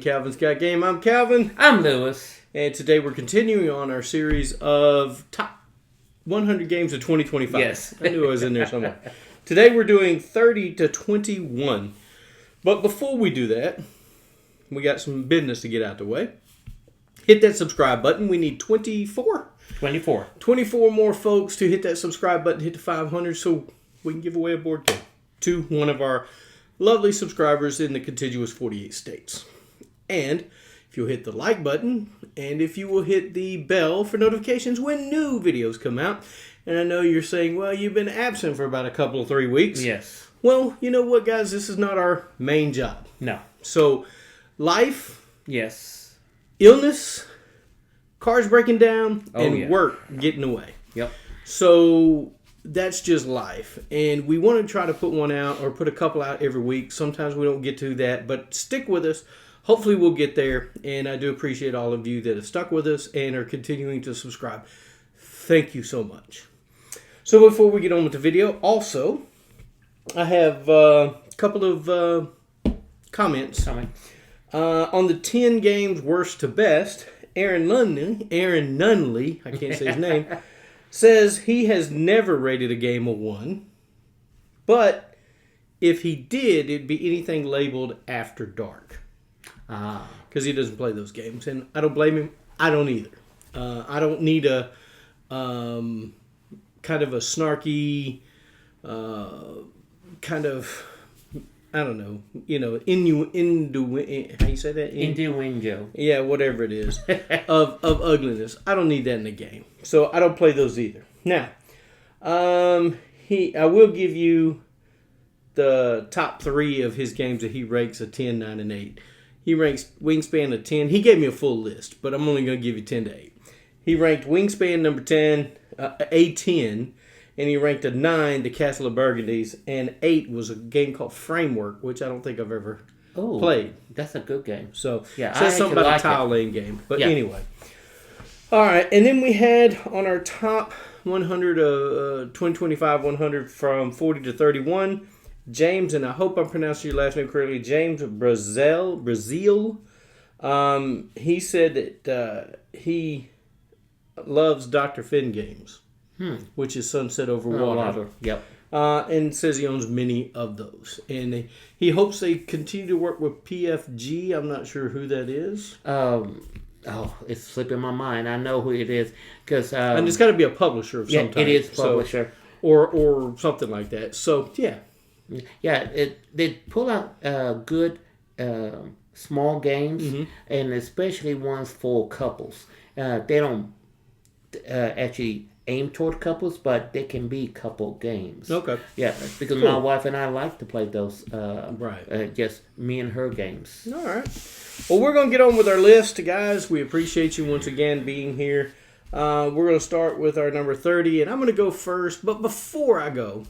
Calvin's Got Game. I'm Calvin. I'm Lewis. And today we're continuing on our series of top 100 games of 2025. Yes. I knew I was in there somewhere. Today we're doing 30 to 21. But before we do that, we got some business to get out the way. Hit that subscribe button. We need 24 more folks to hit that subscribe button, hit the 500 so we can give away a board game to one of our lovely subscribers in the contiguous 48 states. And if you'll hit the like button, and if you will hit the bell for notifications when new videos come out. And I know you're saying, well, you've been absent for about a couple of 3 weeks. Yes. Well, you know what, guys? This is not our main job. No. So, life, Yes. illness, cars breaking down, and work getting away. Yep. So that's just life. And we want to try to put one out or put a couple out every week. Sometimes we don't get to that, but stick with us. Hopefully we'll get there. And I do appreciate all of you that have stuck with us and are continuing to subscribe. Thank you so much. So before we get on with the video, also, I have a couple of comments. On the 10 games worst to best, Aaron Nunley, I can't say his name, says he has never rated a game a 1, but if he did, it'd be anything labeled After Dark. Because he doesn't play those games, and I don't blame him. I don't either. I don't need a kind of a snarky kind of, I don't know, how you say that? Innuendo. Yeah, whatever it is, of ugliness. I don't need that in the game. So I don't play those either. Now, I will give you the top 3 of his games that he ranks a 10, 9, and 8. He ranks Wingspan a 10. He gave me a full list, but I'm only going to give you 10 to 8. He ranked Wingspan number 10, a 10. And he ranked a 9, the Castle of Burgundies, and 8 was a game called Framework, which I don't think I've ever played. That's a good game. So, yeah, it says something about a tile laying game. But anyway. All right, and then we had on our top 100, 2025 100 from 40 to 31, James, and I hope I'm pronouncing your last name correctly, James Brazil. He said that he loves Dr. Finn games. Which is Sunset Over Water. Yep. And says he owns many of those. And he hopes they continue to work with PFG. I'm not sure who that is. It's slipping my mind. I know who it is. And it's got to be a publisher of some type. It is publisher. So, or something like that. So, yeah. Yeah, they pull out good small games, and especially ones for couples. They don't actually aim toward couples, but they can be couple games. Okay. Yeah, because my wife and I like to play those. Right. Just me and her games. All right. Well, we're going to get on with our list, guys. We appreciate you once again being here. We're going to start with our number 30, and I'm going to go first. But before I go,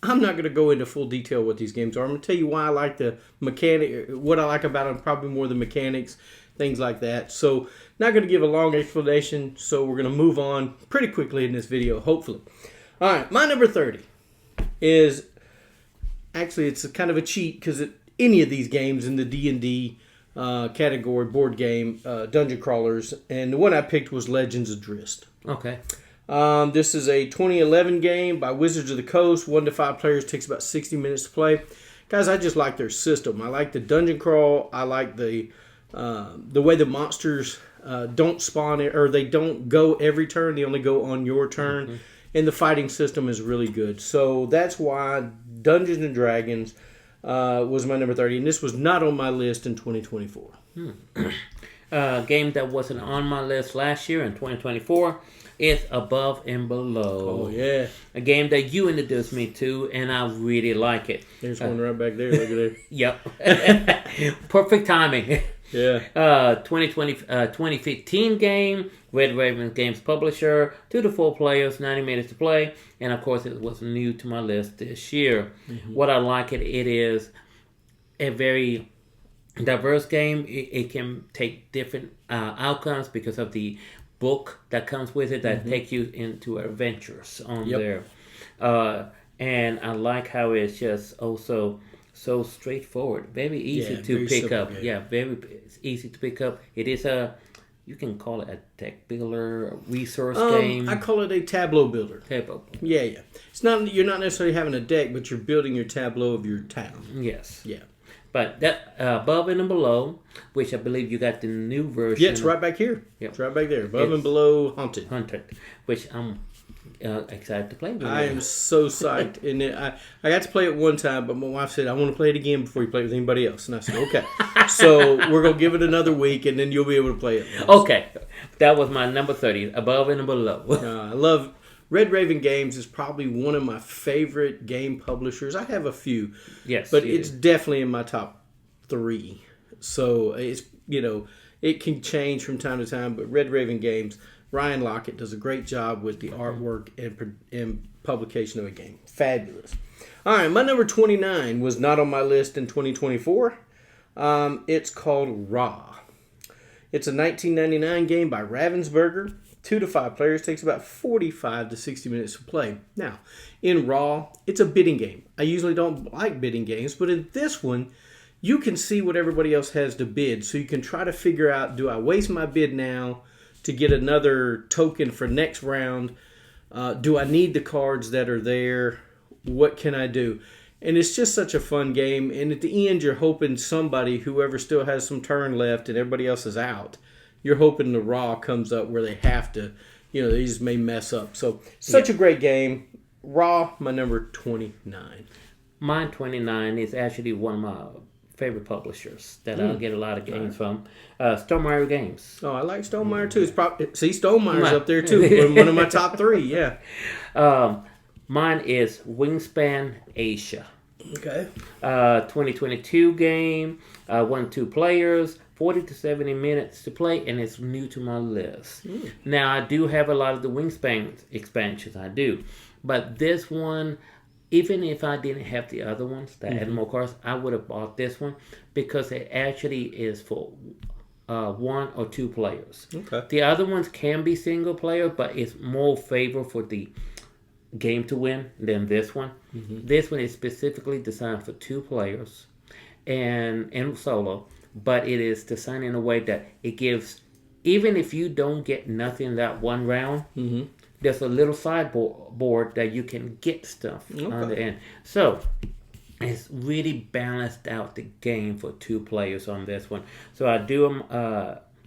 I'm not going to go into full detail what these games are. I'm going to tell you why I like the mechanic, what I like about them, probably more the mechanics, things like that. So, not going to give a long explanation, so we're going to move on pretty quickly in this video, hopefully. All right, my number 30 is, actually it's a kind of a cheat because any of these games in the D&D category, board game, dungeon crawlers, and the one I picked was Legends of Drizzt. Okay. This is a 2011 game by Wizards of the Coast. 1 to 5 players, takes about 60 minutes to play. Guys, I just like their system. I like the dungeon crawl. I like the way the monsters don't spawn or they don't go every turn. They only go on your turn. And the fighting system is really good. So that's why Dungeons and Dragons was my number 30. And this was not on my list in 2024. A game that wasn't on my list last year in 2024 is Above and Below. Oh, yeah. A game that you introduced me to, and I really like it. There's one right back there. Look at that. Yep. Perfect timing. Yeah. 2015 game, Red Raven Games publisher, 2 to 4 players, 90 minutes to play, and of course it was new to my list this year. What I like it is a very diverse game. It can take different outcomes because of the book that comes with it that take you into adventures on there. And I like how it's just also so straightforward, very easy to very pick simple up. game. Yeah, very easy to pick up. It is you can call it a deck builder, a resource game. I call it a tableau builder. Tableau. Yeah. It's not, you're not necessarily having a deck, but you're building your tableau of your town. Yes. Yeah. But that above and below, which I believe you got the new version. Yeah, it's right back here. Yep. It's right back there. Above and below Haunted. Which I'm excited to play with. I am so psyched. And I got to play it one time, but my wife said, I want to play it again before you play it with anybody else. And I said, okay. So we're going to give it another week, and then you'll be able to play it. Okay. That was my number 30, above and below. I love Red Raven Games is probably one of my favorite game publishers. I have a few. Yes. But it's definitely in my top 3. So it's, it can change from time to time, but Red Raven Games, Ryan Lockett does a great job with the artwork and publication of a game. Fabulous. All right, my number 29 was not on my list in 2024. It's called Raw. It's a 1999 game by Ravensburger. 2 to 5 players, takes about 45 to 60 minutes to play. Now, in Raw, it's a bidding game. I usually don't like bidding games, but in this one, you can see what everybody else has to bid. So you can try to figure out, do I waste my bid now to get another token for next round? Do I need the cards that are there? What can I do? And it's just such a fun game. And at the end, you're hoping somebody, whoever still has some turn left and everybody else is out, you're hoping the Raw comes up where they have to, they just may mess up. So, such a great game. Raw, my number 29. Mine 29 is actually one of my favorite publishers that I get a lot of games from. Stonemaier Games. Oh, I like Stonemaier too. It's probably, Stonemaier's up there too. One of my top 3, yeah. Mine is Wingspan Asia. Okay. 2022 game, 1 to 2 players, 40 to 70 minutes to play, and it's new to my list. Now, I do have a lot of the Wingspan expansions, I do. But this one, even if I didn't have the other ones that had more cards, I would have bought this one because it actually is for 1 or 2 players. Okay. The other ones can be single player, but it's more favor for the game to win than this one. This one is specifically designed for 2 players and solo, but it is designed in a way that it gives, even if you don't get nothing that one round, there's a little sideboard that you can get stuff on the end. So it's really balanced out the game for 2 players on this one. So I do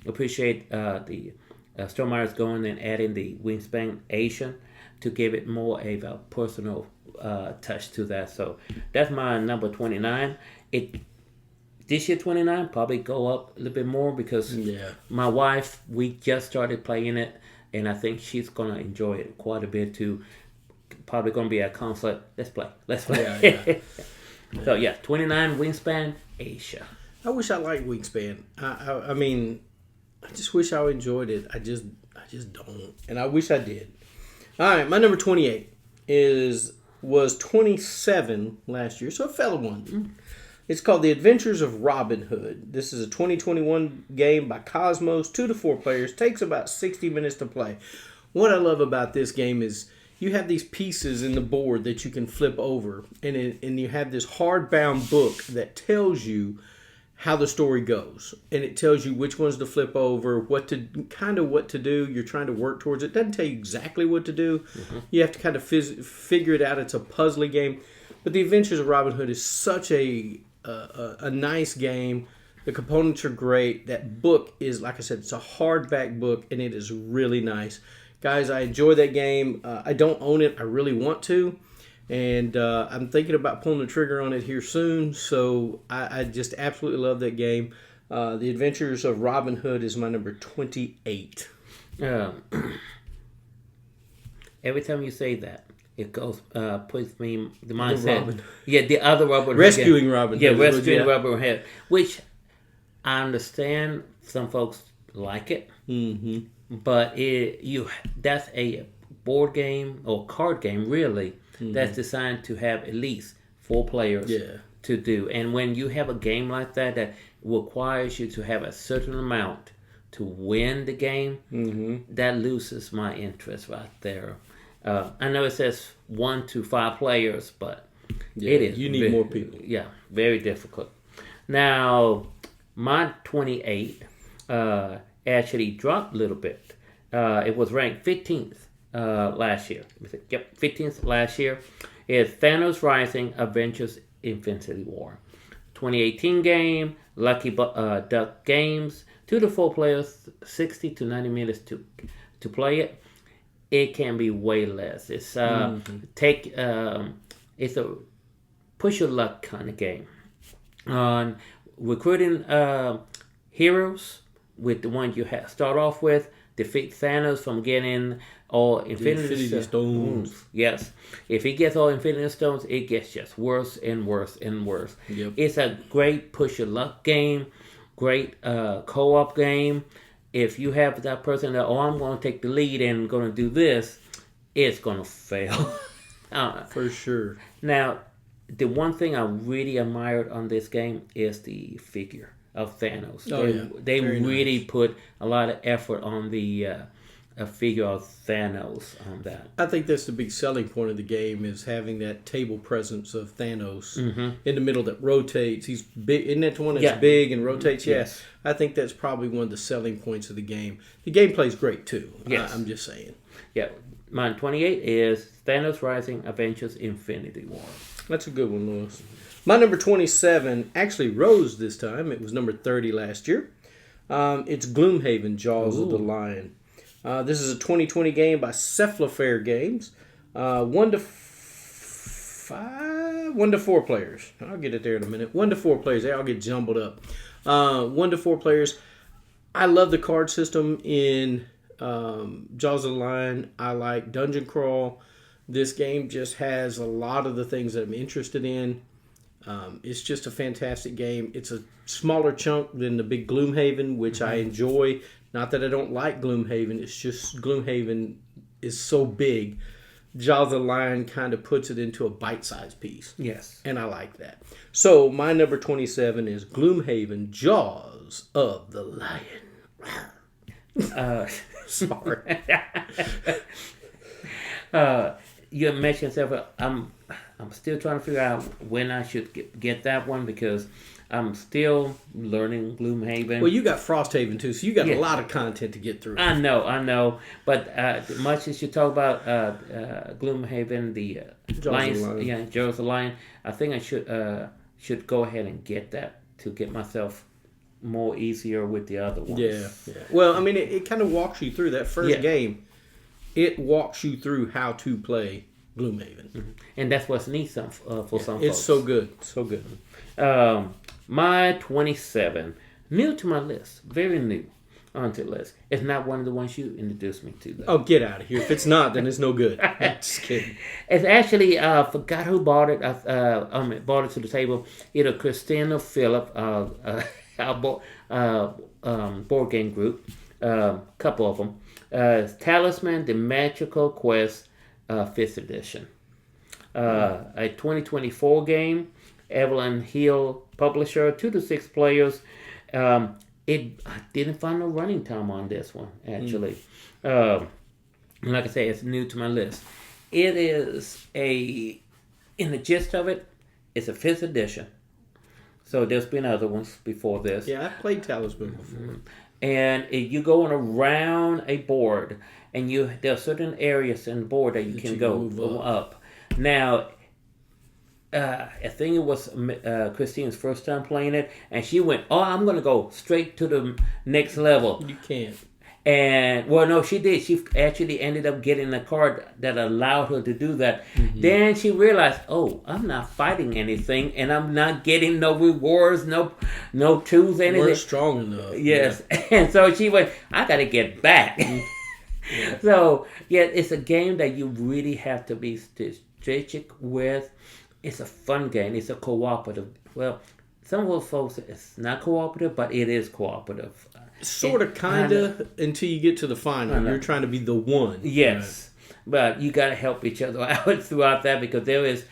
appreciate the Stonemeier's going and adding the Wingspan Asian to give it more of a personal touch to that. So that's my number 29. This year 29 probably go up a little bit more because my wife, we just started playing it, and I think she's gonna enjoy it quite a bit too. Probably gonna be at concert. Let's play. Yeah. So 29 Wingspan Asia. I wish I liked Wingspan. I mean, I just wish I enjoyed it. I just don't, and I wish I did. All right, my number 28 was 27 last year, so it fell one. It's called The Adventures of Robin Hood. This is a 2021 game by Cosmos, 2 to 4 players, takes about 60 minutes to play. What I love about this game is you have these pieces in the board that you can flip over, and you have this hardbound book that tells you how the story goes, and it tells you which ones to flip over, what to do. You're trying to work towards it. It doesn't tell you exactly what to do. You have to kind of figure it out. It's a puzzly game, but The Adventures of Robin Hood is such a nice game. The components are great. That book is, like I said, it's a hardback book, and it is really nice. Guys, I enjoy that game. I don't own it. I really want to. And I'm thinking about pulling the trigger on it here soon. So I just absolutely love that game. The Adventures of Robin Hood is my number 28. Every time you say that, it goes puts me the mindset. The other Robin Hood. Rescuing Robin Hood. Rescuing Robin Hood. Which I understand some folks like it. But that's a board game or card game, really. That's designed to have at least 4 players to do. And when you have a game like that requires you to have a certain amount to win the game, that loses my interest right there. I know it says 1 to 5 players, but Yeah, It is. You need more people. Yeah, very difficult. Now, my 28 actually dropped a little bit. It was ranked 15th last year. Yep, 15th last year. It's Thanos Rising Adventures Infinity War. 2018 game, Lucky Duck Games. 2 to 4 players, 60 to 90 minutes to play it. It can be way less. It's it's a push your luck kind of game. On recruiting heroes with the one you start off with, defeat Thanos from getting all Infinity Stones. Yes, if he gets all Infinity Stones, it gets just worse and worse and worse. Yep. It's a great push your luck game, great co-op game. If you have that person that, I'm going to take the lead and going to do this, it's going to fail. For sure. Now, the one thing I really admired on this game is the figure of Thanos. They really put a lot of effort on the figure of Thanos on that. I think that's the big selling point of the game, is having that table presence of Thanos in the middle that rotates. He's big. Isn't that the one that's big and rotates? Yes. I think that's probably one of the selling points of the game. The gameplay's great too. Yes. I'm just saying. Yeah. Mine 28 is Thanos Rising Adventures Infinity War. That's a good one, Lewis. My number 27 actually rose this time. It was number 30 last year. It's Gloomhaven, Jaws of the Lion. This is a 2020 game by Cephalofair Games. 1 to 4 players. I'll get it there in a minute. 1 to 4 players. They all get jumbled up. 1 to 4 players. I love the card system in Jaws of the Lion. I like Dungeon Crawl. This game just has a lot of the things that I'm interested in. It's just a fantastic game. It's a smaller chunk than the big Gloomhaven, which I enjoy. Not that I don't like Gloomhaven. It's just Gloomhaven is so big. Jaws of the Lion kind of puts it into a bite-sized piece. Yes. And I like that. So my number 27 is Gloomhaven, Jaws of the Lion. Sorry. You mentioned several. I'm still trying to figure out when I should get that one, because I'm still learning Gloomhaven. Well, you got Frosthaven too, so you got a lot of content to get through. I know. But much as you talk about Gloomhaven, the Lions, Jaws of the Lion, I think I should go ahead and get that to get myself more easier with the other ones. Yeah. Well, I mean, it kind of walks you through that first game. It walks you through how to play Gloomhaven. And that's what's neat for some folks. It's so good. So good. My 27, new to my list, very new onto the list. It's not one of the ones you introduced me to, though. Oh, get out of here. If it's not, then it's no good. Just kidding. It's actually, forgot who bought it. Bought it to the table. Either Christina Phillip, our board game group, couple of them. Talisman, The Magical Quest, 5th edition. A 2024 game, Evelyn Hill publisher, 2 to 6 players. I didn't find no running time on this one, actually. Like I say, it's new to my list. It is in the gist of it, it's a 5th edition. So there's been other ones before this. Yeah, I've played Talisman before. And you go around a board, and there are certain areas in the board that you can go up. Now, I think it was Christine's first time playing it, and she went, I'm going to go straight to the next level. You can't. And, well, no, she did. She actually ended up getting a card that allowed her to do that. Mm-hmm. Then she realized, I'm not fighting anything, and I'm not getting no rewards, no tools, anything. We're strong enough. Yes. Yeah. And so she went, I got to get back. Yeah. So, it's a game that you really have to be strategic with. It's a fun game. It's a cooperative. Well, some of folks, it's not cooperative, but it is cooperative. Sort of, kind of, until you get to the final. You're trying to be the one. Yes. Right? But you got to help each other out throughout that, because it's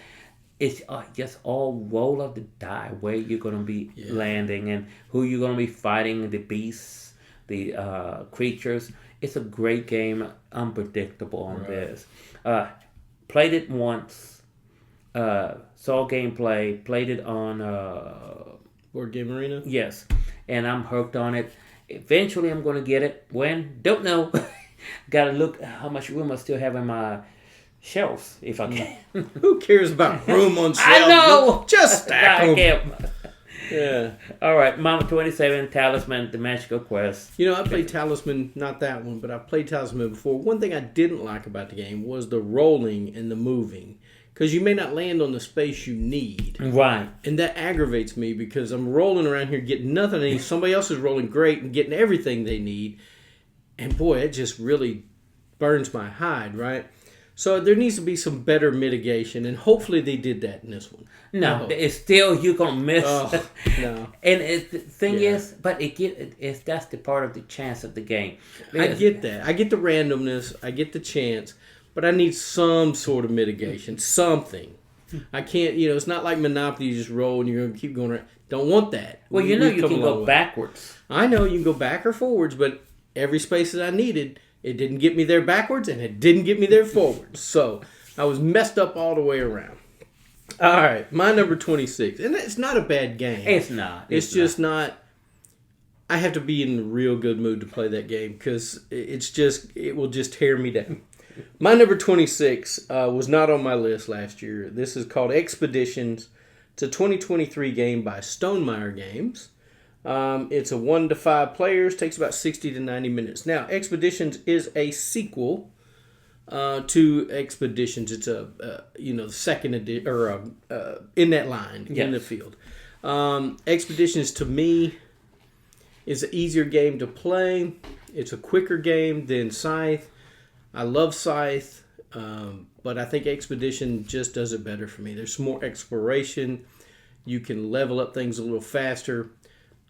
just all roll of the die where you're going to be landing and who you're going to be fighting, the beasts, the creatures. It's a great game, unpredictable on this. Played it once. saw gameplay, played it on Board Game Arena. yes, and I'm hooked on it. Eventually, I'm going to get it. When? Don't know. Got to look how much room I still have in my shelves if I can. Who cares about room on shelves? I know. Just stack them. I Yeah. All right, Mama 27, Talisman, The Magical Quest. You know, I played Talisman, not that one, but I played Talisman before. One thing I didn't like about the game was the rolling and the moving. Because you may not land on the space you need. Right. And that aggravates me because I'm rolling around here getting nothing I need. Somebody else is rolling great and getting everything they need. And boy, it just really burns my hide, right? So there needs to be some better mitigation, and hopefully they did that in this one. No, it's still you're gonna miss. Oh, no. And the thing is, but that's the part of the chance of the game. I get that. I get the randomness. I get the chance, but I need some sort of mitigation, something. I can't. It's not like Monopoly. You just roll and you're gonna keep going around. Don't want that. Well, you can go backwards. I know you can go back or forwards, but every space that I needed, it didn't get me there backwards, and it didn't get me there forwards. So I was messed up all the way around. All right, my number 26. And it's not a bad game. It's not. It's just not. I have to be in a real good mood to play that game because it will just tear me down. My number 26 was not on my list last year. This is called Expeditions. It's a 2023 game by Stonemaier Games. It's a 1 to 5 players. Takes about 60 to 90 minutes. Now, Expeditions is a sequel to Expeditions. It's the second edition or in that line in the field. Expeditions to me is an easier game to play. It's a quicker game than Scythe. I love Scythe, but I think Expedition just does it better for me. There's some more exploration. You can level up things a little faster.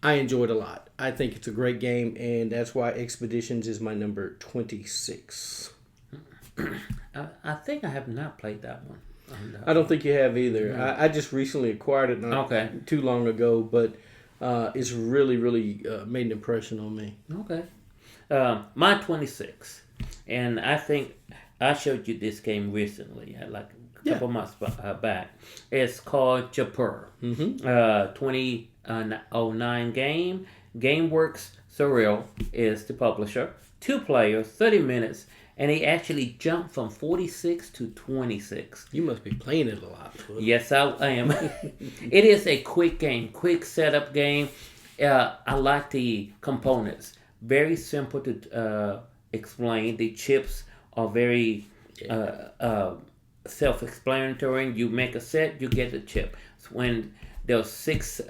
I enjoy it a lot. I think it's a great game, and that's why Expeditions is my number 26. I think I have not played that one. I don't think you have either. No. I just recently acquired it not too long ago, but it's really, really made an impression on me. Okay. My 26, and I think I showed you this game recently, like a couple months back. It's called Japur. 2009 game. GameWorks Surreal is the publisher. 2 players, 30 minutes. And he actually jumped from 46 to 26. You must be playing it a lot. Yes, I am. It is a quick game, quick setup game. I like the components. Very simple to explain. The chips are very self-explanatory. You make a set, you get the chip. So when there's 6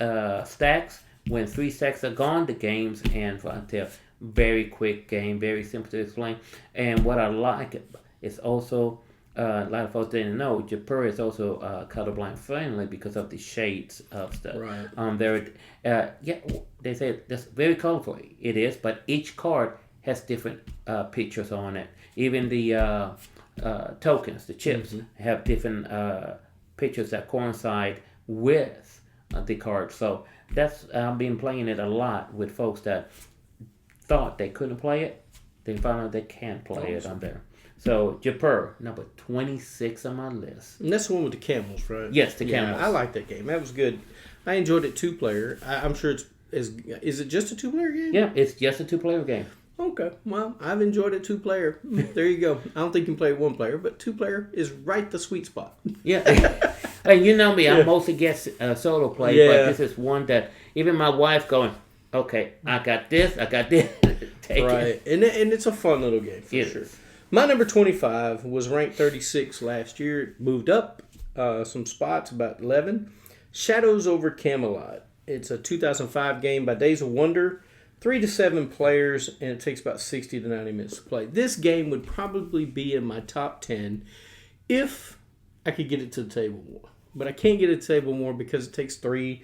stacks, when 3 stacks are gone, the game's end right there. Very quick game, very simple to explain. And what I like is also, a lot of folks didn't know, Japur is also colorblind friendly because of the shades of stuff. Right. They say that's very colorful. It is, but each card has different pictures on it. Even the tokens, the chips, have different pictures that coincide with the card. So I've been playing it a lot with folks that thought they couldn't play it, they found out they can play it on there. So Japur, number 26 on my list. And that's the one with the camels, right? Yes, the camels. I like that game. That was good. I enjoyed it 2-player. I'm sure is it just a 2-player game? Yeah, it's just a 2-player game. Okay, well, I've enjoyed it 2-player. There you go. I don't think you can play it 1-player, but 2-player is right the sweet spot. Yeah. And you know me, I mostly get solo play, but this is one that even my wife going, okay, I got this. Take right. it. And it's a fun little game for sure. My number 25 was ranked 36 last year. It moved up some spots, about 11. Shadows over Camelot. It's a 2005 game by Days of Wonder. 3 to 7 players, and it takes about 60 to 90 minutes to play. This game would probably be in my top 10 if I could get it to the table more. But I can't get it to the table more because it takes 3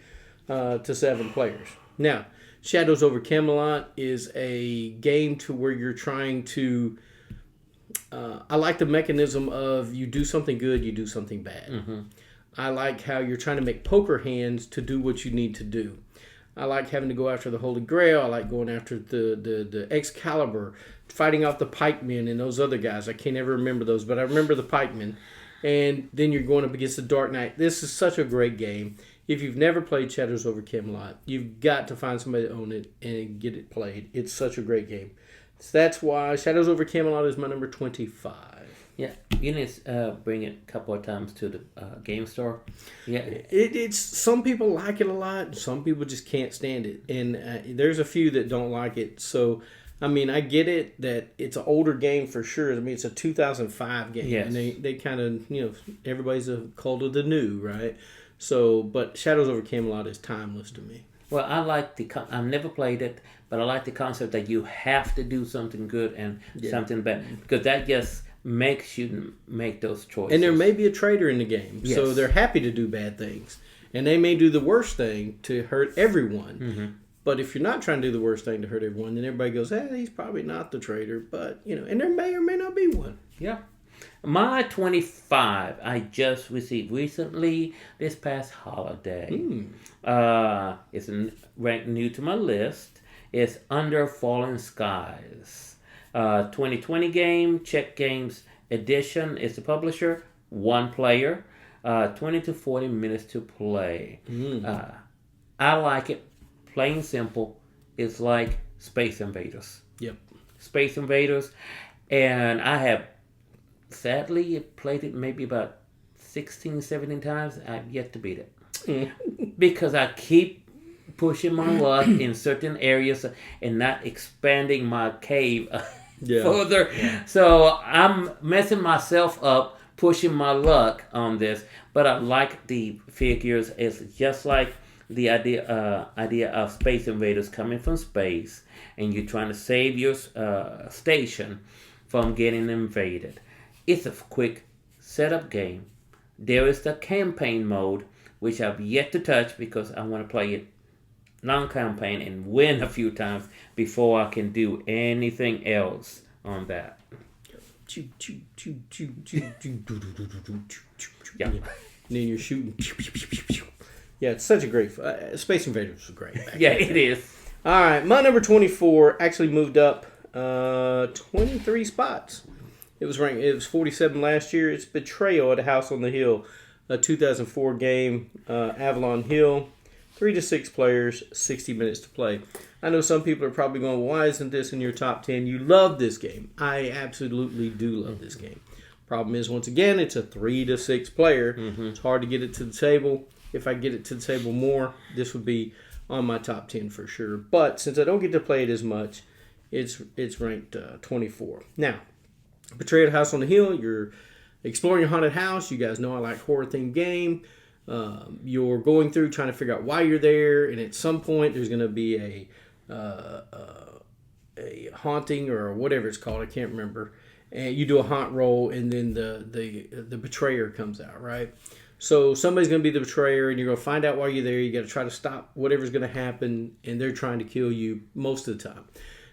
to 7 players. Now, Shadows over Camelot is a game to where you're trying to... I like the mechanism of you do something good, you do something bad. Mm-hmm. I like how you're trying to make poker hands to do what you need to do. I like having to go after the Holy Grail. I like going after the Excalibur, fighting off the pikemen and those other guys. I can't ever remember those, but I remember the pikemen. And then you're going up against the Dark Knight. This is such a great game. If you've never played Shadows over Camelot, you've got to find somebody to own it and get it played. It's such a great game. So that's why Shadows over Camelot is my number 25. Yeah, you need to bring it a couple of times to the game store. Yeah, It's some people like it a lot. Some people just can't stand it, and there's a few that don't like it. So, I mean, I get it that it's an older game for sure. I mean, it's a 2005 game, Yes. and they kind of everybody's a cult of the new, right? So, but Shadows over Camelot is timeless to me. well, I like I've never played it, but I like the concept that you have to do something good and something bad, because that just makes you make those choices. And there may be a traitor in the game, so Yes. they're happy to do bad things, and they may do the worst thing to hurt everyone. Mm-hmm. But if you're not trying to do the worst thing to hurt everyone, then everybody goes, he's probably not the traitor. But, and there may or may not be one. Yeah. My 25, I just received recently this past holiday. It's ranked new to my list. It's Under Fallen Skies. 2020 game, Czech Games Edition is the publisher. 1 player. 20 to 40 minutes to play. I like it. Plain simple. It's like Space Invaders. Yep. Space Invaders. And I have sadly played it maybe about 16, 17 times. I've yet to beat it. Because I keep pushing my luck in certain areas and not expanding my cave further. Yeah. So I'm messing myself up, pushing my luck on this. But I like the figures. It's just like the idea of Space Invaders coming from space, and you're trying to save your station from getting invaded. It's a quick setup game. There is the campaign mode, which I've yet to touch because I want to play it non-campaign and win a few times before I can do anything else on that. Yeah. And then you're shooting. Yeah, it's such a great... Space Invaders was great. Yeah, it is. All right, my number 24 actually moved up 23 spots. It was 47 last year. It's Betrayal at a House on the Hill, a 2004 game, Avalon Hill. 3 to 6 players, 60 minutes to play. I know some people are probably going, why isn't this in your top 10? You love this game. I absolutely do love this game. Problem is, once again, it's a 3 to 6 player. It's hard to get it to the table. If I get it to the table more, this would be on my top 10 for sure. But since I don't get to play it as much, it's ranked 24. Now, Betrayal at House on the Hill, you're exploring a haunted house. You guys know I like horror-themed game. You're going through trying to figure out why you're there, and at some point there's going to be a haunting or whatever it's called. I can't remember. And you do a haunt roll, and then the betrayer comes out, right? So somebody's going to be the betrayer, and you're going to find out why you're there. You got to try to stop whatever's going to happen, and they're trying to kill you most of the time.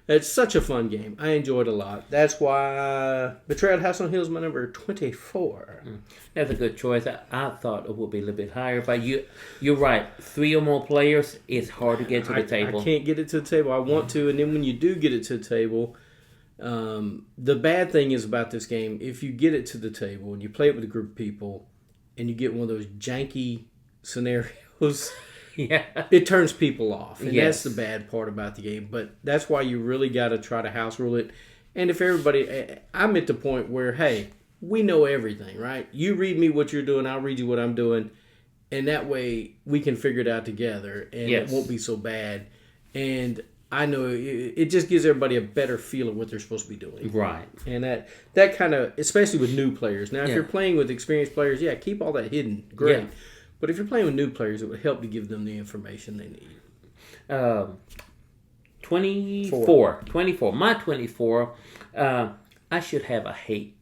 It's such a fun game. I enjoyed it a lot. That's why Betrayal at House on the Hill is my number 24. That's a good choice. I thought it would be a little bit higher, but you're right. 3 or more players, it's hard to get to the table. I can't get it to the table. I want to, and then when you do get it to the table, the bad thing is about this game, if you get it to the table and you play it with a group of people and you get one of those janky scenarios... Yeah, it turns people off, and yes. That's the bad part about the game. But that's why you really got to try to house rule it. And if everybody, I'm at the point where, hey, we know everything, right? You read me what you're doing, I'll read you what I'm doing, and that way we can figure it out together, and yes. It won't be so bad. And I know it just gives everybody a better feel of what they're supposed to be doing, right? And that kind of, especially with new players. Now, if you're playing with experienced players, keep all that hidden, great. Yeah. But if you're playing with new players, it would help to give them the information they need. 24. My 24. I should have a hate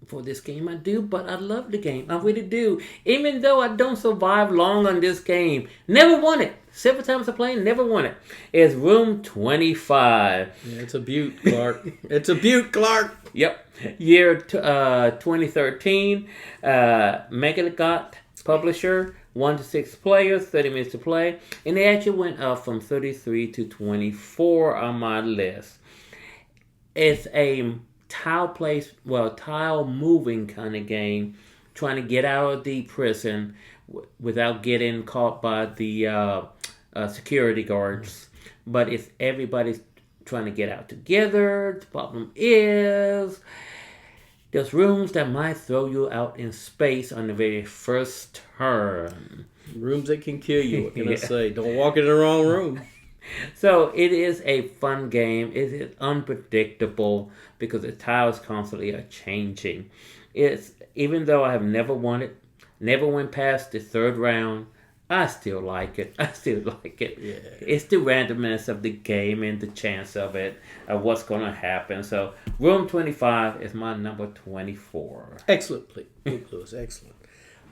for this game. I do, but I love the game. I really do. Even though I don't survive long on this game. Never won it. Several times I played, never won it. It's Room 25. Yeah, it's a beaut, Clark. It's a beaut, Clark. Yep. Year 2013. Megagot publisher, 1 to 6 players, 30 minutes to play, and they actually went up from 33 to 24 on my list. It's a tile moving kind of game trying to get out of the prison without getting caught by the security guards. But if everybody's trying to get out together, the problem is there's rooms that might throw you out in space on the very first turn. Rooms that can kill you. What can I say? Don't walk in the wrong room. So it is a fun game. It is unpredictable because the tiles constantly are changing. It's even though I have never won it, never went past the third round, I still like it. Yeah. It's the randomness of the game and the chance of it, of what's going to happen. So Room 25 is my number 24. Excellent, Lewis. Excellent.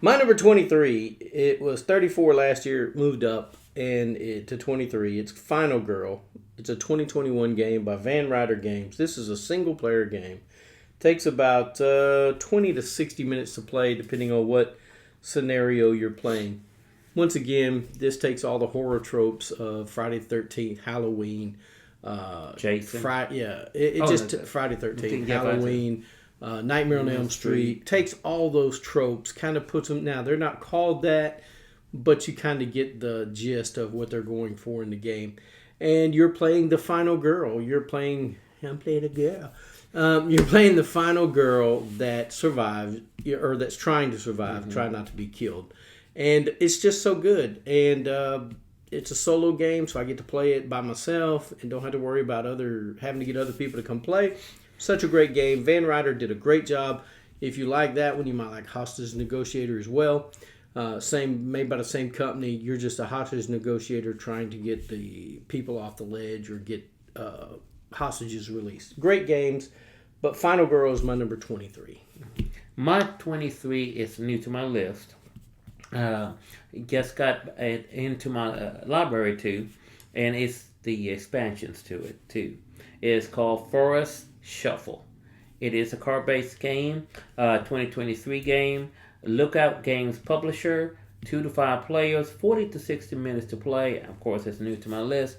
My number 23, it was 34 last year, moved up to 23. It's Final Girl. It's a 2021 game by Van Ryder Games. This is a single-player game. Takes about 20 to 60 minutes to play, depending on what scenario you're playing. Once again, this takes all the horror tropes of Friday the 13th, Halloween, Jason. Friday the 13th, Yeah, Halloween, Nightmare on Elm Street. Takes all those tropes, kind of puts them. Now they're not called that, but you kind of get the gist of what they're going for in the game. And you're playing the final girl. I'm playing a girl. You're playing the final girl that survived, or that's trying to survive, trying not to be killed. And it's just so good. And it's a solo game, so I get to play it by myself and don't have to worry about having to get other people to come play. Such a great game. Van Ryder did a great job. If you like that one, you might like Hostage Negotiator as well. Made by the same company. You're just a hostage negotiator trying to get the people off the ledge or get hostages released. Great games, but Final Girl is my number 23. My 23 is new to my list. Just got into my library too, and it's the expansions to it too. It's called Forest Shuffle. It is a card-based game, 2023 game. Lookout Games publisher, 2 to 5 players, 40 to 60 minutes to play. Of course, it's new to my list.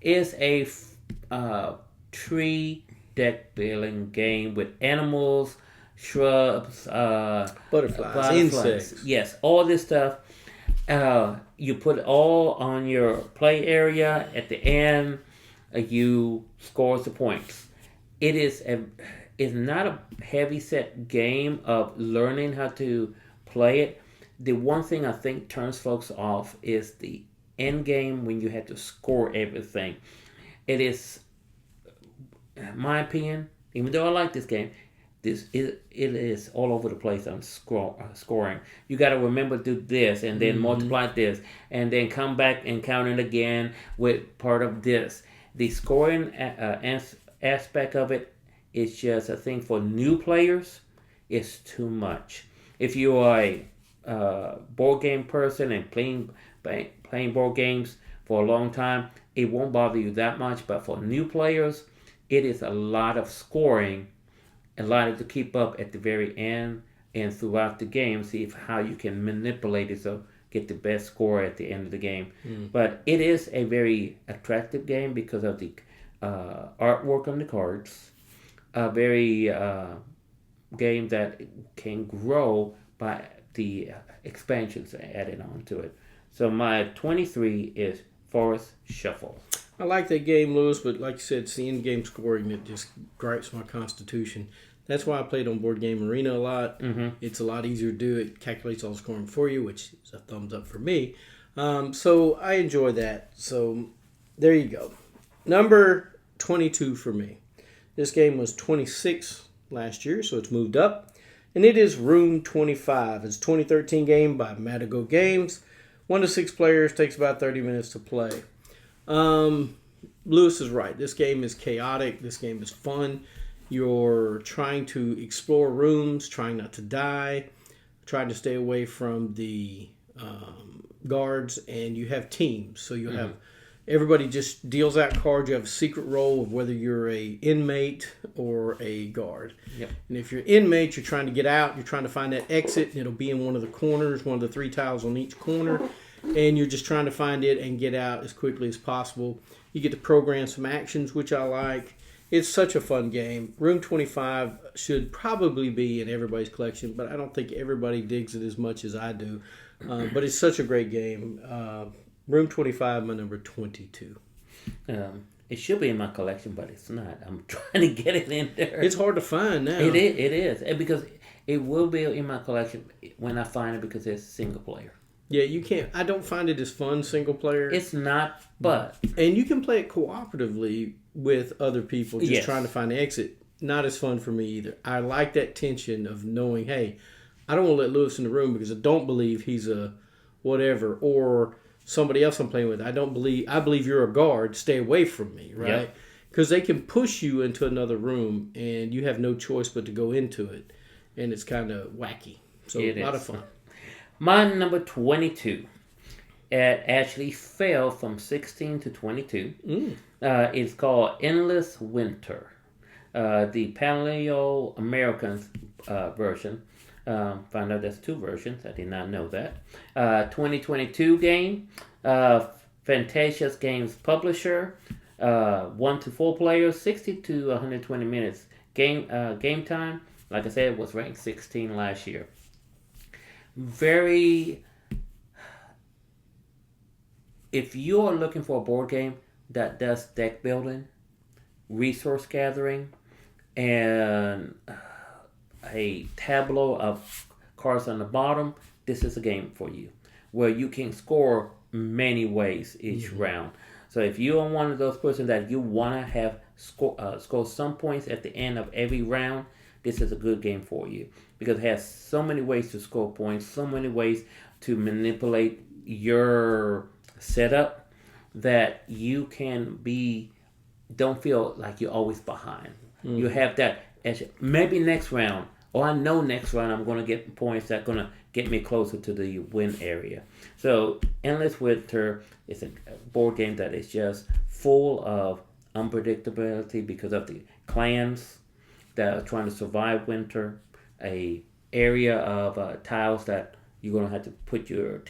It's a tree deck building game with animals, shrubs, butterflies, insects. Yes, all this stuff. You put it all on your play area. At the end, you score the points. It's not a heavy set game of learning how to play it. The one thing I think turns folks off is the end game when you have to score everything. It is, in my opinion, even though I like this game, it is all over the place on scoring. You got to remember to do this and then multiply this and then come back and count it again with part of this. The scoring aspect of it is just a thing for new players. It's too much. If you are a board game person and playing board games for a long time, it won't bother you that much. But for new players, it is a lot of scoring, a lot to keep up at the very end and throughout the game. See how you can manipulate it so get the best score at the end of the game. But it is a very attractive game because of the artwork on the cards. A very game that can grow by the expansions added on to it. So my 23 is Forest Shuffle. I like that game, Lewis, but like you said, it's the in-game scoring that just gripes my constitution. That's why I played on Board Game Arena a lot. It's a lot easier to do. It calculates all the scoring for you, which is a thumbs up for me. So I enjoy that. So there you go. Number 22 for me. This game was 26 last year, so it's moved up. And it is Room 25. It's a 2013 game by Madigo Games. 1 to 6 players, takes about 30 minutes to play. Lewis is right. This game is chaotic. This game is fun. You're trying to explore rooms, trying not to die, trying to stay away from the guards, and you have teams. So you have everybody just deals out cards. You have a secret role of whether you're a inmate or a guard. Yep. And if you're inmate, you're trying to get out. You're trying to find that exit. And it'll be in one of the corners, one of the 3 tiles on each corner. And you're just trying to find it and get out as quickly as possible. You get to program some actions, which I like. It's such a fun game. Room 25 should probably be in everybody's collection, but I don't think everybody digs it as much as I do. But it's such a great game. Room 25, my number 22. It should be in my collection, but it's not. I'm trying to get it in there. It's hard to find now. It is. And because it will be in my collection when I find it because it's single player. Yeah, you can't. I don't find it as fun single player. It's not, but and you can play it cooperatively with other people, just trying to find the exit. Not as fun for me either. I like that tension of knowing, hey, I don't want to let Lewis in the room because I don't believe he's a whatever, or somebody else I'm playing with. I believe you're a guard. Stay away from me, right? Because they can push you into another room, and you have no choice but to go into it, and it's kind of wacky. So a lot of fun. My number 22, it actually fell from 16 to 22. It's called Endless Winter, the Paleo American version. Found out there's two versions. I did not know that. 2022 game. Fantasia's Games publisher. 1 to 4 players. 60 to 120 minutes. Game time. Like I said, it was ranked 16 last year. If you're looking for a board game that does deck building, resource gathering, and a tableau of cards on the bottom, this is a game for you, where you can score many ways each round. So if you are one of those persons that you want to have score some points at the end of every round, this is a good game for you, because it has so many ways to score points, so many ways to manipulate your setup that you don't feel like you're always behind. You have that as maybe next round, or I know next round I'm going to get points that are going to get me closer to the win area. So Endless Winter is a board game that is just full of unpredictability because of the clans that are trying to survive winter, a area of tiles that you're going to have to put your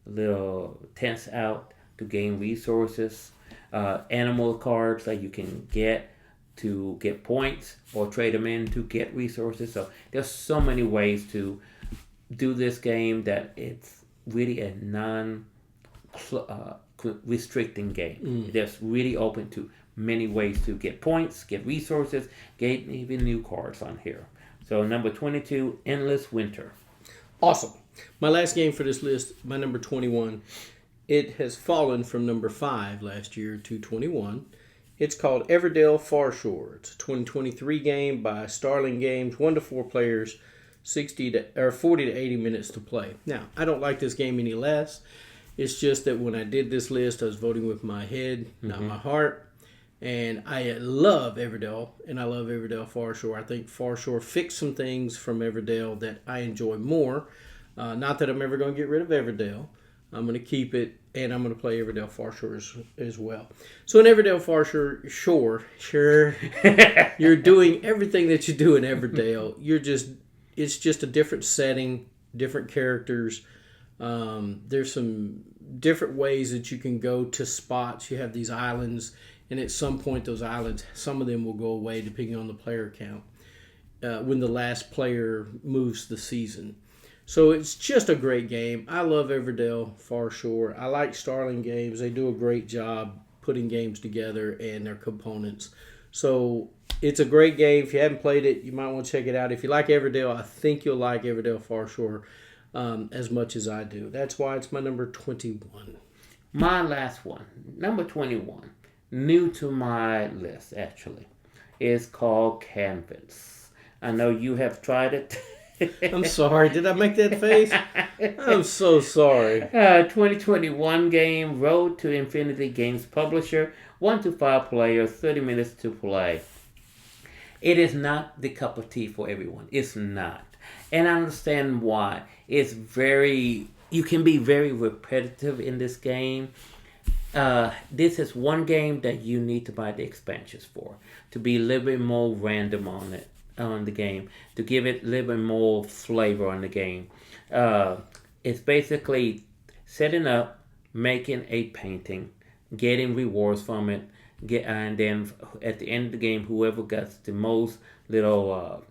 little tents out to gain resources, animal cards that you can get to get points or trade them in to get resources. So there's so many ways to do this game that it's really a non-restricting game. It's really open to many ways to get points, get resources, get even new cards on here. So number 22, Endless Winter. Awesome. My last game for this list, my number 21, it has fallen from number 5 last year to 21. It's called Everdell Far Shore. It's a 2023 game by Starling Games, 1 to 4 players, 40 to 80 minutes to play. Now, I don't like this game any less. It's just that when I did this list, I was voting with my head, not my heart. And I love Everdell, and I love Everdell Far Shore. I think Far Shore fixed some things from Everdell that I enjoy more. Not that I'm ever going to get rid of Everdell. I'm going to keep it, and I'm going to play Everdell Far Shore as well. So in Everdell Far Shore, you're doing everything that you do in Everdell. It's just a different setting, different characters. There's some different ways that you can go to spots. You have these islands, and at some point those islands, some of them will go away depending on the player count when the last player moves the season. So it's just a great game. I love Everdell Far Shore. I like Starling Games. They do a great job putting games together and their components. So it's a great game. If you haven't played it, you might want to check it out. If you like Everdell, I think you'll like Everdell Far Shore as much as I do. That's why it's my number 21. My last one, number 21, new to my list actually, is called Canvas. I know you have tried it. I'm sorry. Did I make that face? I'm so sorry. 2021 game, Road to Infinity Games publisher, 1 to 5 players, 30 minutes to play. It is not the cup of tea for everyone. It's not. And I understand why. You can be very repetitive in this game. This is one game that you need to buy the expansions for, to be a little bit more random on the game, to give it a little bit more flavor on the game. It's basically setting up, making a painting, getting rewards from it, and then at the end of the game, whoever gets the most little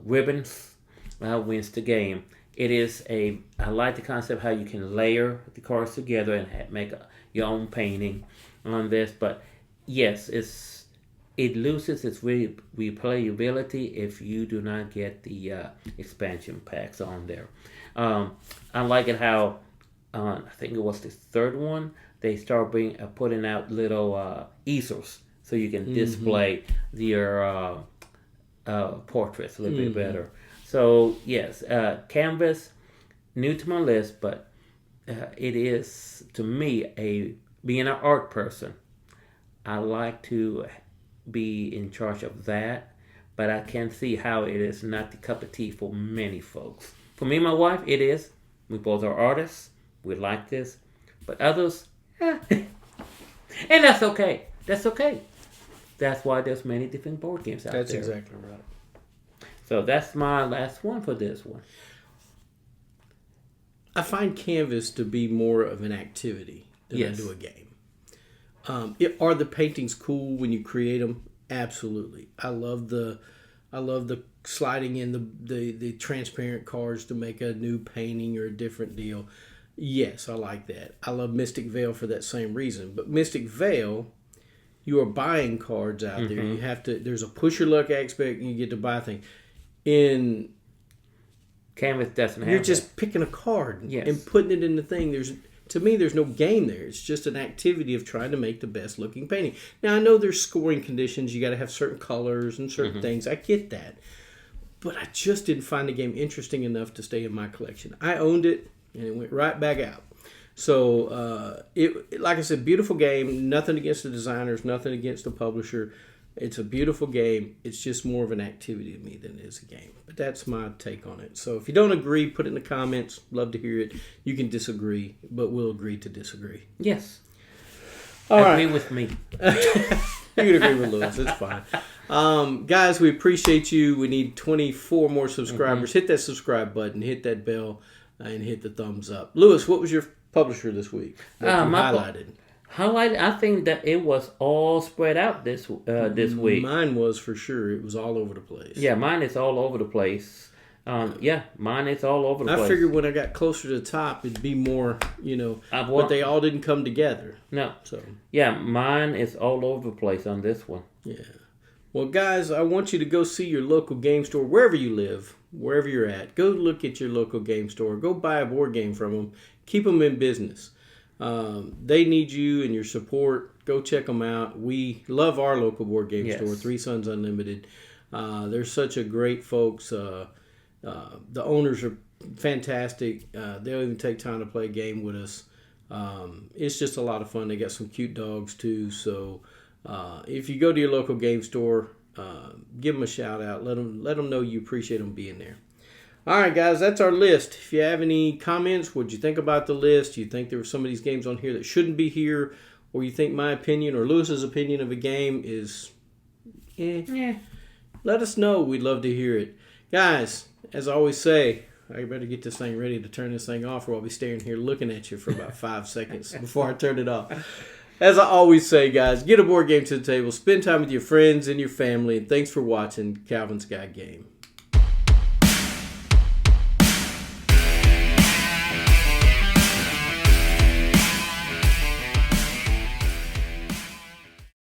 ribbons wins the game. I like the concept how you can layer the cards together and make your own painting on this. But yes, it loses its replayability if you do not get the expansion packs on there. I like it how I think it was the third one they start putting out little easels so you can display your portraits a little bit better. So yes, Canvas, new to my list, but it is to me being an art person. I like to be in charge of that, but I can see how it is not the cup of tea for many folks. For me and my wife, it is. We both are artists. We like this, but others, and that's okay. That's okay. That's why there's many different board games out there. That's exactly right. So that's my last one for this one. I find Canvas to be more of an activity than I do a game. Are the paintings cool when you create them? Absolutely. I love the sliding in the transparent cards to make a new painting or a different deal. Yes, I like that. I love Mystic Veil for that same reason. But Mystic Veil, you are buying cards out there. You have to. There's a push your luck aspect, and you get to buy things. In Canvas doesn't have. You're just picking a card and putting it in the thing. To me, there's no game there. It's just an activity of trying to make the best looking painting. Now, I know there's scoring conditions. You got to have certain colors and certain things. I get that. But I just didn't find the game interesting enough to stay in my collection. I owned it, and it went right back out. So, like I said, beautiful game. Nothing against the designers. Nothing against the publisher. It's a beautiful game. It's just more of an activity to me than it is a game. But that's my take on it. So if you don't agree, put it in the comments. Love to hear it. You can disagree, but we'll agree to disagree. Yes. All right. Agree with me. You can agree with Lewis. It's fine. Guys, we appreciate you. We need 24 more subscribers. Hit that subscribe button. Hit that bell. And hit the thumbs up. Lewis, what was your publisher this week that you highlighted? I think that it was all spread out this week. Mine was for sure. It was all over the place. Yeah, mine is all over the place. Mine is all over the place. I figured when I got closer to the top, it'd be more, but they all didn't come together. No. So yeah, mine is all over the place on this one. Yeah. Well, guys, I want you to go see your local game store wherever you live, wherever you're at. Go look at your local game store. Go buy a board game from them. Keep them in business. They need you and your support. Go check them out. We love our local board game store, Three Sons Unlimited. They're such a great folks. The owners are fantastic. They'll even take time to play a game with us. It's just a lot of fun. They got some cute dogs too. So if you go to your local game store, give them a shout out. Let them know you appreciate them being there. All right, guys, that's our list. If you have any comments, what'd you think about the list? You think there were some of these games on here that shouldn't be here? Or you think my opinion or Lewis's opinion of a game is let us know. We'd love to hear it. Guys, as I always say, I better get this thing ready to turn this thing off or I'll be staring here looking at you for about 5 seconds before I turn it off. As I always say, guys, get a board game to the table. Spend time with your friends and your family. And thanks for watching Calvin's Guide Game.